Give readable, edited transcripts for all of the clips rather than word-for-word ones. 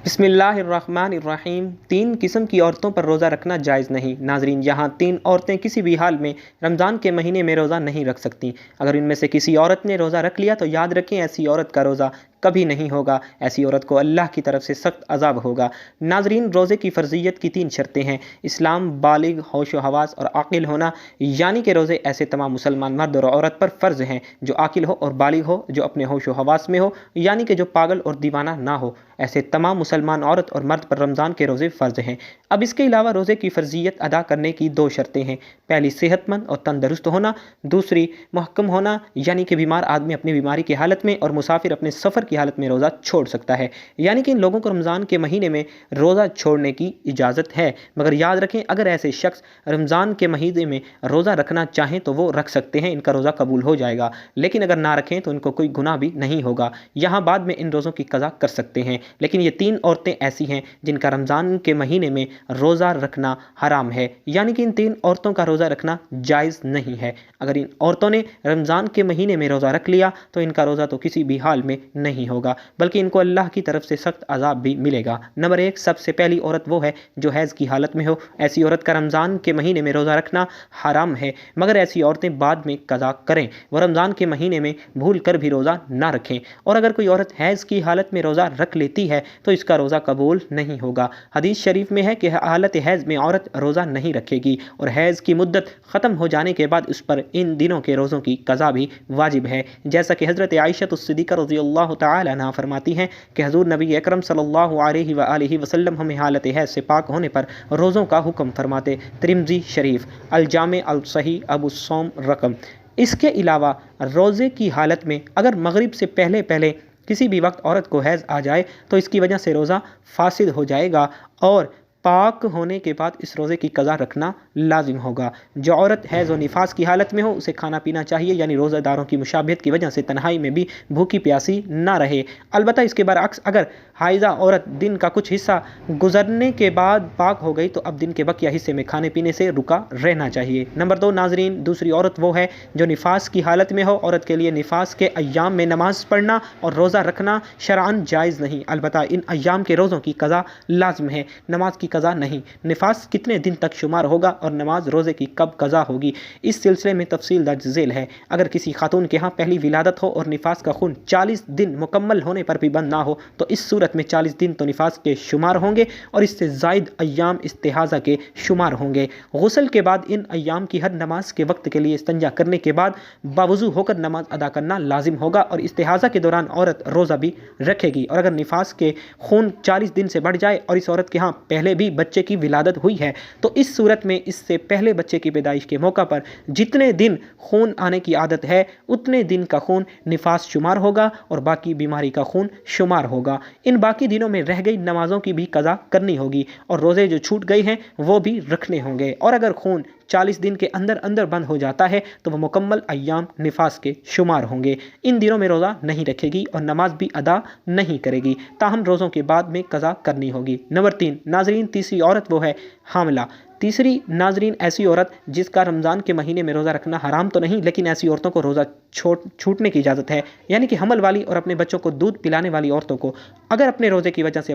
بسم اللہ الرحمن الرحیم۔ 3 قسم کی عورتوں پر روزہ رکھنا جائز نہیں۔ ناظرین، یہاں 3 عورتیں کسی بھی حال میں رمضان کے مہینے میں روزہ نہیں رکھ سکتیں۔ اگر ان میں سے کسی عورت نے روزہ رکھ لیا تو یاد رکھیں ایسی عورت کا روزہ کبھی نہیں ہوگا، ایسی عورت کو اللہ کی طرف سے سخت عذاب ہوگا۔ ناظرین، روزے کی فرضیت کی 3 شرطیں ہیں: اسلام، بالغ، ہوش و حواس اور عاقل ہونا، یعنی کہ روزے ایسے تمام مسلمان مرد اور عورت پر فرض ہیں جو عاقل ہو اور بالغ ہو، جو اپنے ہوش و حواس میں ہو، یعنی کہ جو پاگل اور دیوانہ نہ ہو۔ ایسے تمام مسلمان عورت اور مرد پر رمضان کے روزے فرض ہیں۔ اب اس کے علاوہ روزے کی فرضیت ادا کرنے کی 2 شرطیں ہیں: پہلی صحت مند اور تندرست ہونا، دوسری محکم ہونا، یعنی کہ بیمار آدمی اپنی بیماری کی حالت میں اور مسافر اپنے سفر کی حالت میں روزہ چھوڑ سکتا ہے، یعنی کہ ان لوگوں کو رمضان کے مہینے میں روزہ چھوڑنے کی اجازت ہے۔ مگر یاد رکھیں اگر ایسے شخص رمضان کے مہینے میں روزہ رکھنا چاہیں تو وہ رکھ سکتے ہیں، ان کا روزہ قبول ہو جائے گا، لیکن اگر نہ رکھیں تو ان کو کوئی گناہ بھی نہیں ہوگا، یہاں بعد میں ان روزوں کی قضا کر سکتے ہیں۔ لیکن یہ 3 عورتیں ایسی ہیں جن کا رمضان کے مہینے میں روزہ رکھنا حرام ہے، یعنی کہ ان 3 عورتوں کا روزہ رکھنا جائز نہیں ہے۔ اگر ان عورتوں نے رمضان کے مہینے میں روزہ رکھ لیا تو ان کا روزہ تو کسی بھی حال میں نہیں ہوگا، بلکہ ان کو اللہ کی طرف سے سخت عذاب بھی ملے گا۔ نمبر 1، سب سے پہلی عورت وہ ہے جو حیض کی حالت میں ہو۔ ایسی عورت کا رمضان کے مہینے میں روزہ رکھنا حرام ہے، مگر ایسی عورتیں بعد میں قضا کریں، وہ رمضان کے مہینے میں بھول کر بھی روزہ نہ رکھیں۔ اور اگر کوئی عورت حیض کی حالت میں روزہ رکھ لیتی ہے تو اس کا روزہ قبول نہیں ہوگا۔ حدیث شریف میں ہے کہ حالت حیض میں عورت روزہ نہیں رکھے گی، اور حیض کی مدت ختم ہو جانے کے بعد اس پر ان دنوں کے روزوں کی قضا بھی واجب ہے، جیسا کہ حضرت عائشہ الصدیقہ رضی اللہ تعالی عنہا فرماتی ہیں کہ حضور نبی اکرم صلی اللہ علیہ وآلہ وسلم ہمیں حالت حیض سے پاک ہونے پر روزوں کا حکم فرماتے۔ ترمذی شریف، الجامع الصحیح، ابو الصوم رقم۔ اس کے علاوہ روزے کی حالت میں اگر مغرب سے پہلے کسی بھی وقت عورت کو حیض آ جائے تو اس کی وجہ سے روزہ فاسد ہو جائے گا، اور پاک ہونے کے بعد اس روزے کی قضا رکھنا لازم ہوگا۔ جو عورت حیض و نفاس کی حالت میں ہو اسے کھانا پینا چاہیے، یعنی روزہ داروں کی مشابہت کی وجہ سے تنہائی میں بھی بھوکی پیاسی نہ رہے۔ البتہ اس کے برعکس اگر حائضہ عورت دن کا کچھ حصہ گزرنے کے بعد پاک ہو گئی تو اب دن کے بقیہ حصے میں کھانے پینے سے رکا رہنا چاہیے۔ نمبر 2، ناظرین، دوسری عورت وہ ہے جو نفاس کی حالت میں ہو۔ عورت کے لیے نفاس کے ایام میں نماز پڑھنا اور روزہ رکھنا شرعاً جائز نہیں، البتہ ان ایام کے روزوں کی قضا لازم ہے، نماز کی قضا نہیں۔ نفاس کتنے دن تک شمار ہوگا اور نماز روزے کی کب قضا ہوگی، اس سلسلے میں تفصیل درج ذیل ہے۔ اگر کسی خاتون کے ہاں پہلی ولادت ہو اور نفاس کا خون 40 دن مکمل ہونے پر بھی بند نہ ہو تو اس صورت میں 40 دن تو نفاس کے شمار ہوں گے اور اس سے زائد ایام استحاضہ کے شمار ہوں گے۔ غسل کے بعد ان ایام کی ہر نماز کے وقت کے لیے استنجا کرنے کے بعد باوضو ہو کر نماز ادا کرنا لازم ہوگا، اور استحاضہ کے دوران عورت روزہ بھی رکھے گی۔ اور اگر نفاس کے خون 40 دن سے بڑھ جائے اور اس عورت کے ہاں پہلے بھی بچے کی ولادت ہوئی ہے تو اس صورت میں اس سے پہلے بچے کی پیدائش کے موقع پر جتنے دن خون آنے کی عادت ہے اتنے دن کا خون نفاس شمار ہوگا اور باقی بیماری کا خون شمار ہوگا۔ ان باقی دنوں میں رہ گئی نمازوں کی بھی قضا کرنی ہوگی، اور روزے جو چھوٹ گئے ہیں وہ بھی رکھنے ہوں گے۔ اور اگر خون 40 دن کے اندر بند ہو جاتا ہے تو وہ مکمل ایام نفاس کے شمار ہوں گے۔ ان دنوں میں روزہ نہیں رکھے گی اور نماز بھی ادا نہیں کرے گی، تاہم روزوں کے بعد میں قضا کرنی ہوگی۔ نمبر 3، ناظرین، تیسری عورت وہ ہے حاملہ۔ تیسری، ناظرین، ایسی عورت جس کا رمضان کے مہینے میں روزہ رکھنا حرام تو نہیں، لیکن ایسی عورتوں کو روزہ چھوٹنے کی اجازت ہے، یعنی کہ حمل والی اور اپنے بچوں کو دودھ پلانے والی عورتوں کو اگر اپنے روزے کی وجہ سے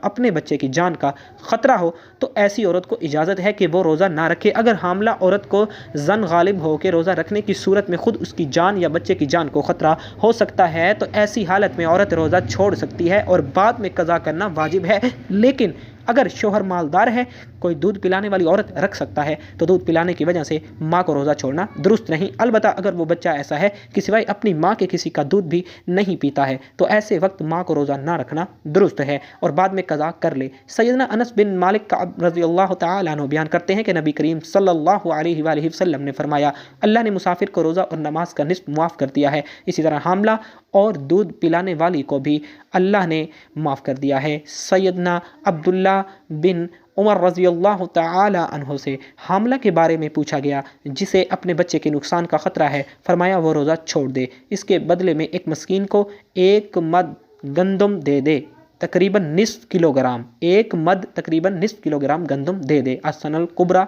اپنے بچے کی جان کا خطرہ ہو تو ایسی عورت کو اجازت ہے کہ وہ روزہ نہ رکھے۔ اگر حاملہ عورت کو زن غالب ہو کے روزہ رکھنے کی صورت میں خود اس کی جان یا بچے کی جان کو خطرہ ہو سکتا ہے تو ایسی حالت میں عورت روزہ چھوڑ سکتی ہے اور بعد میں قضا کرنا واجب ہے۔ لیکن اگر شوہر مالدار ہے، کوئی دودھ پلانے والی عورت رکھ سکتا ہے تو دودھ پلانے کی وجہ سے ماں کو روزہ چھوڑنا درست نہیں۔ البتہ اگر وہ بچہ ایسا ہے کہ سوائے اپنی ماں کے کسی کا دودھ بھی نہیں پیتا ہے تو ایسے وقت ماں کو روزہ نہ رکھنا درست ہے اور بعد میں قضا کر لے۔ سیدنا انس بن مالک کعب رضی اللہ تعالی عنہ بیان کرتے ہیں کہ نبی کریم صلی اللہ علیہ وآلہ وسلم نے فرمایا، اللہ نے مسافر کو روزہ اور نماز کا نصف معاف کر دیا ہے، اسی طرح حاملہ اور دودھ پلانے والی کو بھی اللہ نے معاف کر دیا ہے۔ سیدنا عبداللہ بن عمر رضی اللہ تعالی عنہ سے حاملہ کے بارے میں پوچھا گیا جسے اپنے بچے کے نقصان کا خطرہ ہے، فرمایا وہ روزہ چھوڑ دے، اس کے بدلے میں ایک مسکین کو 1 مد گندم دے دے، تقریباً نصف کلو گرام، 1 مد تقریباً نصف کلو گرام گندم دے دے۔ السنن الکبریٰ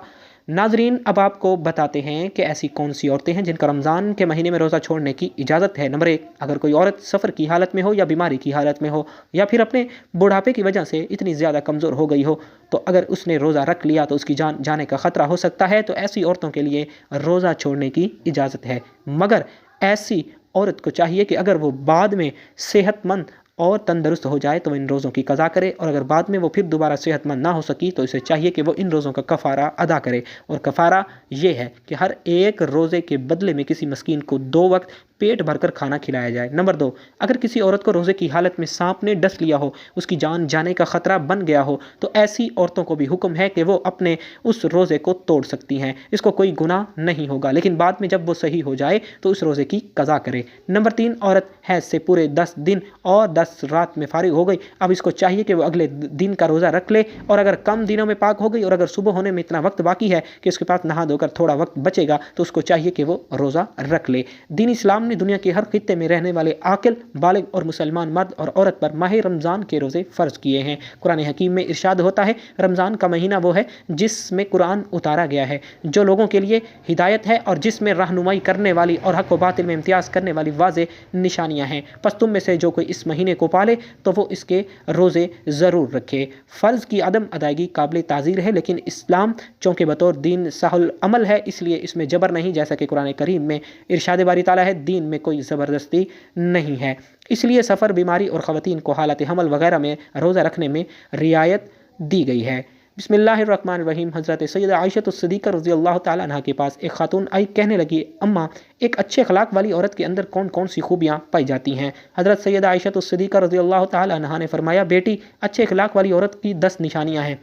ناظرین اب آپ کو بتاتے ہیں کہ ایسی کون سی عورتیں ہیں جن کا رمضان کے مہینے میں روزہ چھوڑنے کی اجازت ہے۔ نمبر 1، اگر کوئی عورت سفر کی حالت میں ہو یا بیماری کی حالت میں ہو یا پھر اپنے بڑھاپے کی وجہ سے اتنی زیادہ کمزور ہو گئی ہو تو اگر اس نے روزہ رکھ لیا تو اس کی جان جانے کا خطرہ ہو سکتا ہے، تو ایسی عورتوں کے لیے روزہ چھوڑنے کی اجازت ہے۔ مگر ایسی عورت کو چاہیے کہ اگر وہ بعد میں صحت مند اور تندرست ہو جائے تو وہ ان روزوں کی قضا کرے، اور اگر بعد میں وہ پھر دوبارہ صحت مند نہ ہو سکی تو اسے چاہیے کہ وہ ان روزوں کا کفارہ ادا کرے، اور کفارہ یہ ہے کہ ہر ایک روزے کے بدلے میں کسی مسکین کو 2 وقت پیٹ بھر کر کھانا کھلایا جائے۔ نمبر 2، اگر کسی عورت کو روزے کی حالت میں سانپ نے ڈس لیا ہو، اس کی جان جانے کا خطرہ بن گیا ہو، تو ایسی عورتوں کو بھی حکم ہے کہ وہ اپنے اس روزے کو توڑ سکتی ہیں، اس کو کوئی گناہ نہیں ہوگا، لیکن بعد میں جب وہ صحیح ہو جائے تو اس روزے کی قضا کرے۔ نمبر 3، عورت حیض سے پورے 10 دن اور 10 رات میں فارغ ہو گئی، اب اس کو چاہیے کہ وہ اگلے دن کا روزہ رکھ لے، اور اگر کم دنوں میں پاک ہو گئی اور اگر صبح ہونے میں اتنا وقت باقی ہے کہ اس کے پاس نہا دھو کر تھوڑا وقت بچے گا تو اس کو چاہیے کہ وہ روزہ رکھ لے۔ دین اسلام نے دنیا کے ہر خطے میں رہنے والے عاقل، بالغ اور مسلمان مرد اور عورت پر ماہ رمضان کے روزے فرض کیے ہیں۔ قرآن حکیم میں ارشاد ہوتا ہے، رمضان کا مہینہ وہ ہے جس میں قرآن اتارا گیا ہے، جو لوگوں کے لیے ہدایت ہے اور جس میں رہنمائی کرنے والی اور حق و باطل میں امتیاز کرنے والی واضح نشانیاں ہیں، پس تم میں سے جو کوئی اس مہینے کو پالے تو وہ اس کے روزے ضرور رکھے۔ فرض کی عدم ادائیگی قابل تعزیر ہے، لیکن اسلام چونکہ بطور دین سہل عمل ہے اس لیے اس میں جبر نہیں، جیسا کہ قرآن کریم میں ارشاد باری تعالیٰ ہے، دین میں کوئی زبردستی نہیں ہے۔ اس لیے سفر، بیماری اور خواتین کو حالت حمل وغیرہ میں روزہ رکھنے میں رعایت دی گئی ہے۔ بسم اللہ الرحمن الرحیم۔ حضرت سیدہ عائشہ الصدیقہ رضی اللہ تعالیٰ عنہ کے پاس ایک خاتون آئی، کہنے لگی، اماں، ایک اچھے اخلاق والی عورت کے اندر کون کون سی خوبیاں پائی جاتی ہیں؟ حضرت سیدہ عائشہ الصدیقہ رضی اللہ تعالیٰ عنہ نے فرمایا، بیٹی، اچھے اخلاق والی عورت کی 10 نشانیاں ہیں۔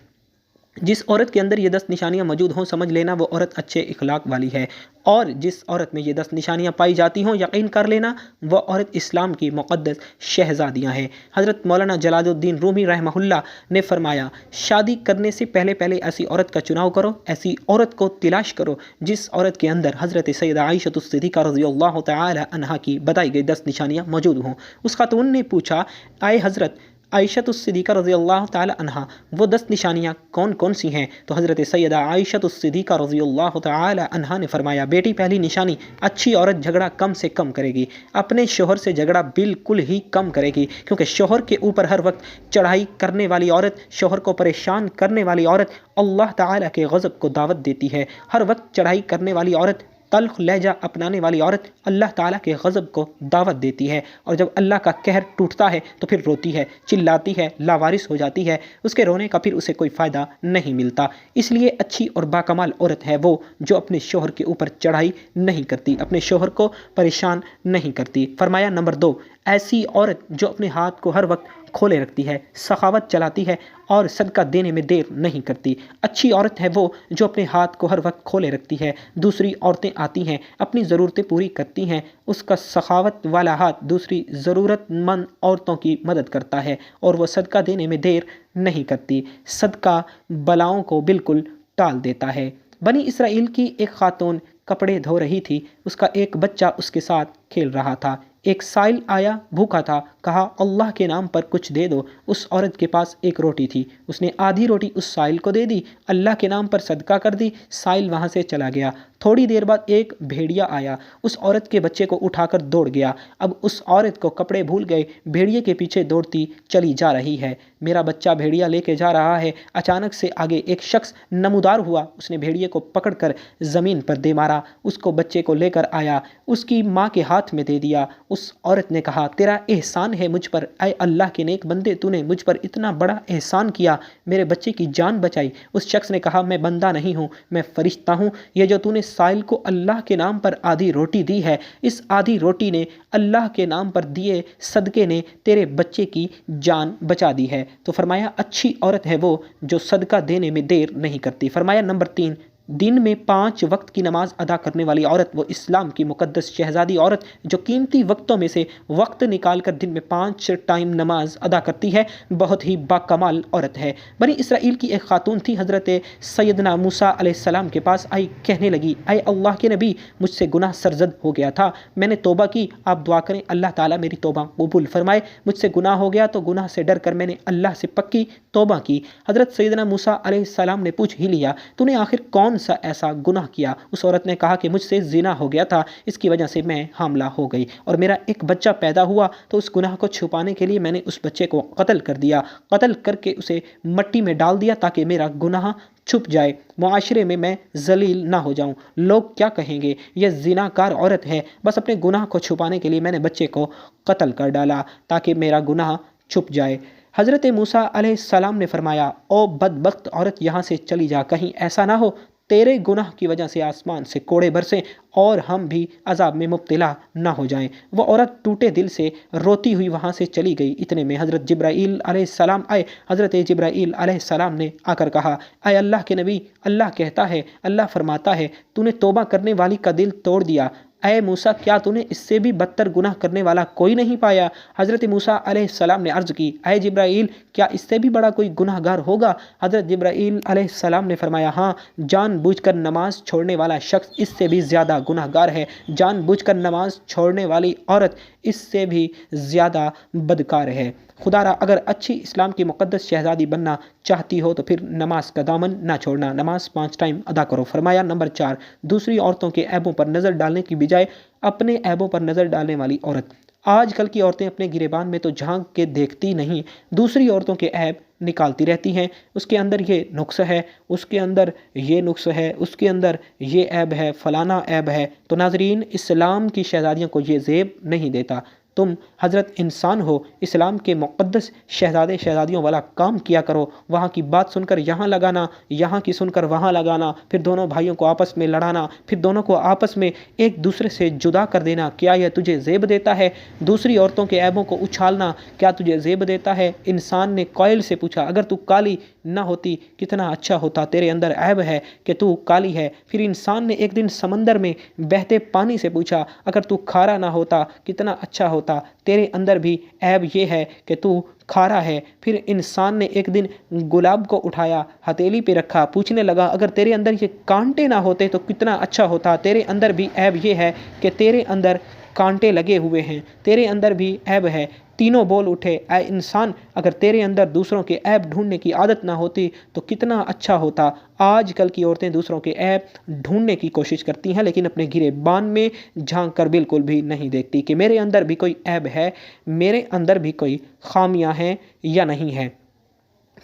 جس عورت کے اندر یہ 10 نشانیاں موجود ہوں سمجھ لینا وہ عورت اچھے اخلاق والی ہے، اور جس عورت میں یہ 10 نشانیاں پائی جاتی ہوں یقین کر لینا وہ عورت اسلام کی مقدس شہزادیاں ہیں۔ حضرت مولانا جلال الدین رومی رحمہ اللہ نے فرمایا، شادی کرنے سے پہلے ایسی عورت کا چناؤ کرو، ایسی عورت کو تلاش کرو جس عورت کے اندر حضرت سیدہ عائشہ الصدیقہ رضی اللہ تعالی عنہا کی بتائی گئی 10 نشانیاں موجود ہوں۔ اس خاتون نے پوچھا، آئے حضرت عائشہ الصدیقہ رضی اللہ تعالی عنہا، وہ 10 نشانیاں کون کون سی ہیں؟ تو حضرت سیدہ عائشہ الصدیقہ رضی اللہ تعالی عنہا نے فرمایا، بیٹی، پہلی نشانی، اچھی عورت جھگڑا کم سے کم کرے گی، اپنے شوہر سے جھگڑا بالکل ہی کم کرے گی، کیونکہ شوہر کے اوپر ہر وقت چڑھائی کرنے والی عورت، شوہر کو پریشان کرنے والی عورت اللہ تعالی کے غضب کو دعوت دیتی ہے۔ ہر وقت چڑھائی کرنے والی عورت، تلخ لہجہ اپنانے والی عورت اللہ تعالیٰ کے غضب کو دعوت دیتی ہے، اور جب اللہ کا قہر ٹوٹتا ہے تو پھر روتی ہے، چلاتی ہے، لاوارث ہو جاتی ہے، اس کے رونے کا پھر اسے کوئی فائدہ نہیں ملتا۔ اس لیے اچھی اور باکمال عورت ہے وہ جو اپنے شوہر کے اوپر چڑھائی نہیں کرتی، اپنے شوہر کو پریشان نہیں کرتی۔ فرمایا نمبر 2، ایسی عورت جو اپنے ہاتھ کو ہر وقت کھولے رکھتی ہے، سخاوت چلاتی ہے اور صدقہ دینے میں دیر نہیں کرتی۔ اچھی عورت ہے وہ جو اپنے ہاتھ کو ہر وقت کھولے رکھتی ہے، دوسری عورتیں آتی ہیں، اپنی ضرورتیں پوری کرتی ہیں، اس کا سخاوت والا ہاتھ دوسری ضرورت مند عورتوں کی مدد کرتا ہے، اور وہ صدقہ دینے میں دیر نہیں کرتی۔ صدقہ بلاؤں کو بالکل ٹال دیتا ہے۔ بنی اسرائیل کی ایک خاتون کپڑے دھو رہی تھی، اس کا ایک بچہ اس کے ساتھ کھیل رہا تھا۔ ایک سائل آیا، بھوکا تھا، کہا، اللہ کے نام پر کچھ دے دو۔ اس عورت کے پاس ایک روٹی تھی، اس نے آدھی روٹی اس سائل کو دے دی، اللہ کے نام پر صدقہ کر دی، سائل وہاں سے چلا گیا۔ تھوڑی دیر بعد ایک بھیڑیا آیا، اس عورت کے بچے کو اٹھا کر دوڑ گیا۔ اب اس عورت کو کپڑے بھول گئے، بھیڑیے کے پیچھے دوڑتی چلی جا رہی ہے۔ میرا بچہ بھیڑیا لے کے جا رہا ہے، اچانک سے آگے ایک شخص نمودار ہوا، اس نے بھیڑیے کو پکڑ کر زمین پر دے مارا، اس کو بچے کو لے کر آیا، اس کی ماں کے ہاتھ میں دے دیا۔ اس عورت نے کہا، تیرا احسان ہے مجھ پر، اے اللہ کے نیک بندے، تو نے مجھ پر اتنا بڑا احسان کیا، میرے بچے کی جان بچائی۔ اس شخص نے کہا، میں بندہ نہیں ہوں، میں فرشتہ ہوں، یہ جو تو نے سائل کو اللہ کے نام پر آدھی روٹی دی ہے، اس آدھی روٹی نے اللہ کے نام پر دیے صدقے نے تیرے بچے کی جان بچا دی ہے۔ تو فرمایا اچھی عورت ہے وہ جو صدقہ دینے میں دیر نہیں کرتی۔ فرمایا نمبر 3، دن میں 5 وقت کی نماز ادا کرنے والی عورت وہ اسلام کی مقدس شہزادی عورت جو قیمتی وقتوں میں سے وقت نکال کر دن میں 5 ٹائم نماز ادا کرتی ہے، بہت ہی باکمال عورت ہے۔ بنی اسرائیل کی ایک خاتون تھی، حضرت سیدنا موسیٰ علیہ السلام کے پاس آئی، کہنے لگی، اے اللہ کے نبی، مجھ سے گناہ سرزد ہو گیا تھا، میں نے توبہ کی، آپ دعا کریں اللہ تعالیٰ میری توبہ قبول فرمائے، مجھ سے گناہ ہو گیا تو گناہ سے ڈر کر میں نے اللہ سے پکی توبہ کی۔ حضرت سیدنا موسیٰ علیہ السلام نے پوچھ ہی لیا، تو نے آخر کون کون سا ایسا گناہ کیا؟ اس عورت نے کہا کہ مجھ سے زنا ہو گیا تھا، اس کی وجہ سے میں حاملہ ہو گئی اور میرا ایک بچہ پیدا ہوا، تو اس گناہ کو چھپانے کے لیے میں نے اس بچے کو قتل کر دیا، قتل کر کے اسے مٹی میں ڈال دیا تاکہ میرا گناہ چھپ جائے، معاشرے میں ذلیل نہ ہو جاؤں، لوگ کیا کہیں گے، یہ زناکار عورت ہے، بس اپنے گناہ کو چھپانے کے لیے میں نے بچے کو قتل کر ڈالا تاکہ میرا گناہ چھپ جائے۔ حضرت موسیٰ علیہ السلام نے فرمایا، او بدبخت عورت، یہاں سے چلی جا، کہیں ایسا نہ ہو تیرے گناہ کی وجہ سے آسمان سے کوڑے برسیں اور ہم بھی عذاب میں مبتلا نہ ہو جائیں۔ وہ عورت ٹوٹے دل سے روتی ہوئی وہاں سے چلی گئی۔ اتنے میں حضرت جبرائیل علیہ السلام آئے۔ حضرت جبرائیل علیہ السلام نے آ کر کہا، اے اللہ کے نبی، اللہ کہتا ہے، اللہ فرماتا ہے، تو نے توبہ کرنے والی کا دل توڑ دیا۔ اے موسیٰ، کیا تو نے اس سے بھی بدتر گناہ کرنے والا کوئی نہیں پایا؟ حضرت موسیٰ علیہ السلام نے عرض کی، اے جبرائیل، کیا اس سے بھی بڑا کوئی گناہ گار ہوگا؟ حضرت جبرائیل علیہ السلام نے فرمایا، ہاں، جان بوجھ کر نماز چھوڑنے والا شخص اس سے بھی زیادہ گناہ گار ہے، جان بوجھ کر نماز چھوڑنے والی عورت اس سے بھی زیادہ بدکار ہے۔ خدا را، اگر اچھی اسلام کی مقدس شہزادی بننا چاہتی ہو تو پھر نماز کا دامن نہ چھوڑنا، نماز 5 ٹائم ادا کرو۔ فرمایا نمبر 4، دوسری عورتوں کے عیبوں پر نظر ڈالنے کی بجائے اپنے عیبوں پر نظر ڈالنے والی عورت۔ آج کل کی عورتیں اپنے گریبان میں تو جھانک کے دیکھتی نہیں، دوسری عورتوں کے عیب نکالتی رہتی ہیں، اس کے اندر یہ نقص ہے، اس کے اندر یہ نقص ہے، اس کے اندر یہ عیب ہے، فلانا عیب ہے۔ تو ناظرین، اسلام کی شہزادیوں کو یہ زیب نہیں دیتا۔ تم حضرت انسان ہو، اسلام کے مقدس شہزادے شہزادیوں والا کام کیا کرو، وہاں کی بات سن کر یہاں لگانا، یہاں کی سن کر وہاں لگانا، پھر دونوں بھائیوں کو آپس میں لڑانا، پھر دونوں کو آپس میں ایک دوسرے سے جدا کر دینا، کیا یہ تجھے زیب دیتا ہے؟ دوسری عورتوں کے عیبوں کو اچھالنا کیا تجھے زیب دیتا ہے؟ انسان نے کوئل سے پوچھا، اگر تو کالی نہ ہوتی کتنا اچھا ہوتا، تیرے اندر عیب ہے کہ تو کالی ہے۔ پھر انسان نے ایک دن سمندر میں بہتے پانی سے پوچھا، اگر تو کھارا نہ ہوتا کتنا اچھا ہوتا، تیرے اندر بھی عیب یہ ہے کہ تو کھارا ہے۔ پھر انسان نے ایک دن گلاب کو اٹھایا، ہتھیلی پہ رکھا، پوچھنے لگا، اگر تیرے اندر یہ کانٹے نہ ہوتے تو کتنا اچھا ہوتا، تیرے اندر بھی عیب یہ ہے کہ تیرے اندر کانٹے لگے ہوئے ہیں، تیرے اندر بھی عیب ہے۔ تینوں بول اٹھے، اے انسان، اگر تیرے اندر دوسروں کے عیب ڈھونڈنے کی عادت نہ ہوتی تو کتنا اچھا ہوتا۔ آج کل کی عورتیں دوسروں کے عیب ڈھونڈنے کی کوشش کرتی ہیں، لیکن اپنے گریبان میں جھانک کر بالکل بھی نہیں دیکھتی کہ میرے اندر بھی کوئی عیب ہے، میرے اندر بھی کوئی خامیاں ہیں یا نہیں ہیں۔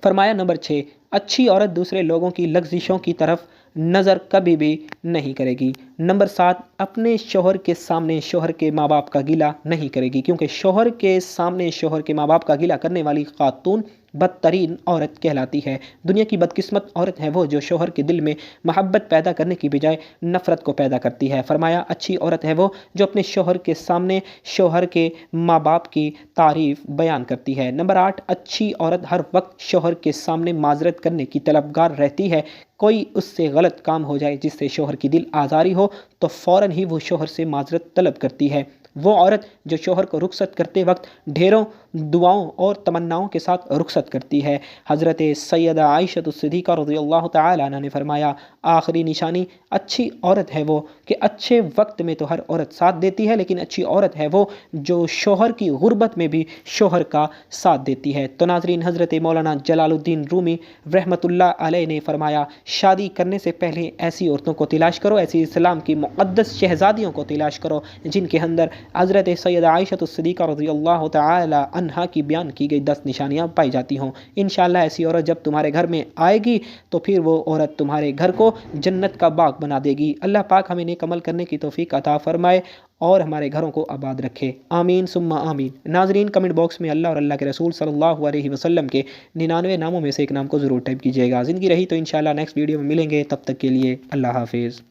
فرمایا نمبر 6، اچھی عورت دوسرے لوگوں کی لغزشوں کی طرف نظر کبھی بھی نہیں کرے گی۔ نمبر 7، اپنے شوہر کے سامنے شوہر کے ماں باپ کا گلہ نہیں کرے گی، کیونکہ شوہر کے سامنے شوہر کے ماں باپ کا گلہ کرنے والی خاتون بدترین عورت کہلاتی ہے۔ دنیا کی بدقسمت عورت ہے وہ جو شوہر کے دل میں محبت پیدا کرنے کی بجائے نفرت کو پیدا کرتی ہے۔ فرمایا اچھی عورت ہے وہ جو اپنے شوہر کے سامنے شوہر کے ماں باپ کی تعریف بیان کرتی ہے۔ نمبر 8، اچھی عورت ہر وقت شوہر کے سامنے معذرت کرنے کی طلبگار رہتی ہے۔ کوئی اس سے غلط کام ہو جائے جس سے شوہر کی دل آزاری ہو تو فوراً ہی وہ شوہر سے معذرت طلب کرتی ہے۔ وہ عورت جو شوہر کو رخصت کرتے وقت ڈھیروں دعاؤں اور تمناؤں کے ساتھ رخصت کرتی ہے۔ حضرت سیدہ عائشہ صدیقہ رضی اللہ تعالی عنہا نے فرمایا، آخری نشانی اچھی عورت ہے وہ کہ اچھے وقت میں تو ہر عورت ساتھ دیتی ہے، لیکن اچھی عورت ہے وہ جو شوہر کی غربت میں بھی شوہر کا ساتھ دیتی ہے۔ تو ناظرین، حضرت مولانا جلال الدین رومی رحمۃ اللہ علیہ نے فرمایا، شادی کرنے سے پہلے ایسی عورتوں کو تلاش کرو، ایسی اسلام کی مقدس شہزادیوں کو تلاش کرو جن کے اندر حضرت سیدہ عائشہ صدیقہ رضی اللہ تعالی عنہا کی بیان کی گئی 10 نشانیاں پائی جاتی ہوں۔ انشاءاللہ ایسی عورت جب تمہارے گھر میں آئے گی تو پھر وہ عورت تمہارے گھر کو جنت کا باغ بنا دے گی۔ اللہ پاک ہمیں نیک عمل کرنے کی توفیق عطا فرمائے اور ہمارے گھروں کو آباد رکھے، آمین ثم آمین۔ ناظرین، کمنٹ باکس میں اللہ اور اللہ کے رسول صلی اللہ علیہ وسلم کے 99 ناموں میں سے ایک نام کو ضرور ٹائپ کیجیے گا۔ زندگی رہی تو انشاءاللہ نیکسٹ ویڈیو میں ملیں گے، تب تک کے لیے اللہ حافظ۔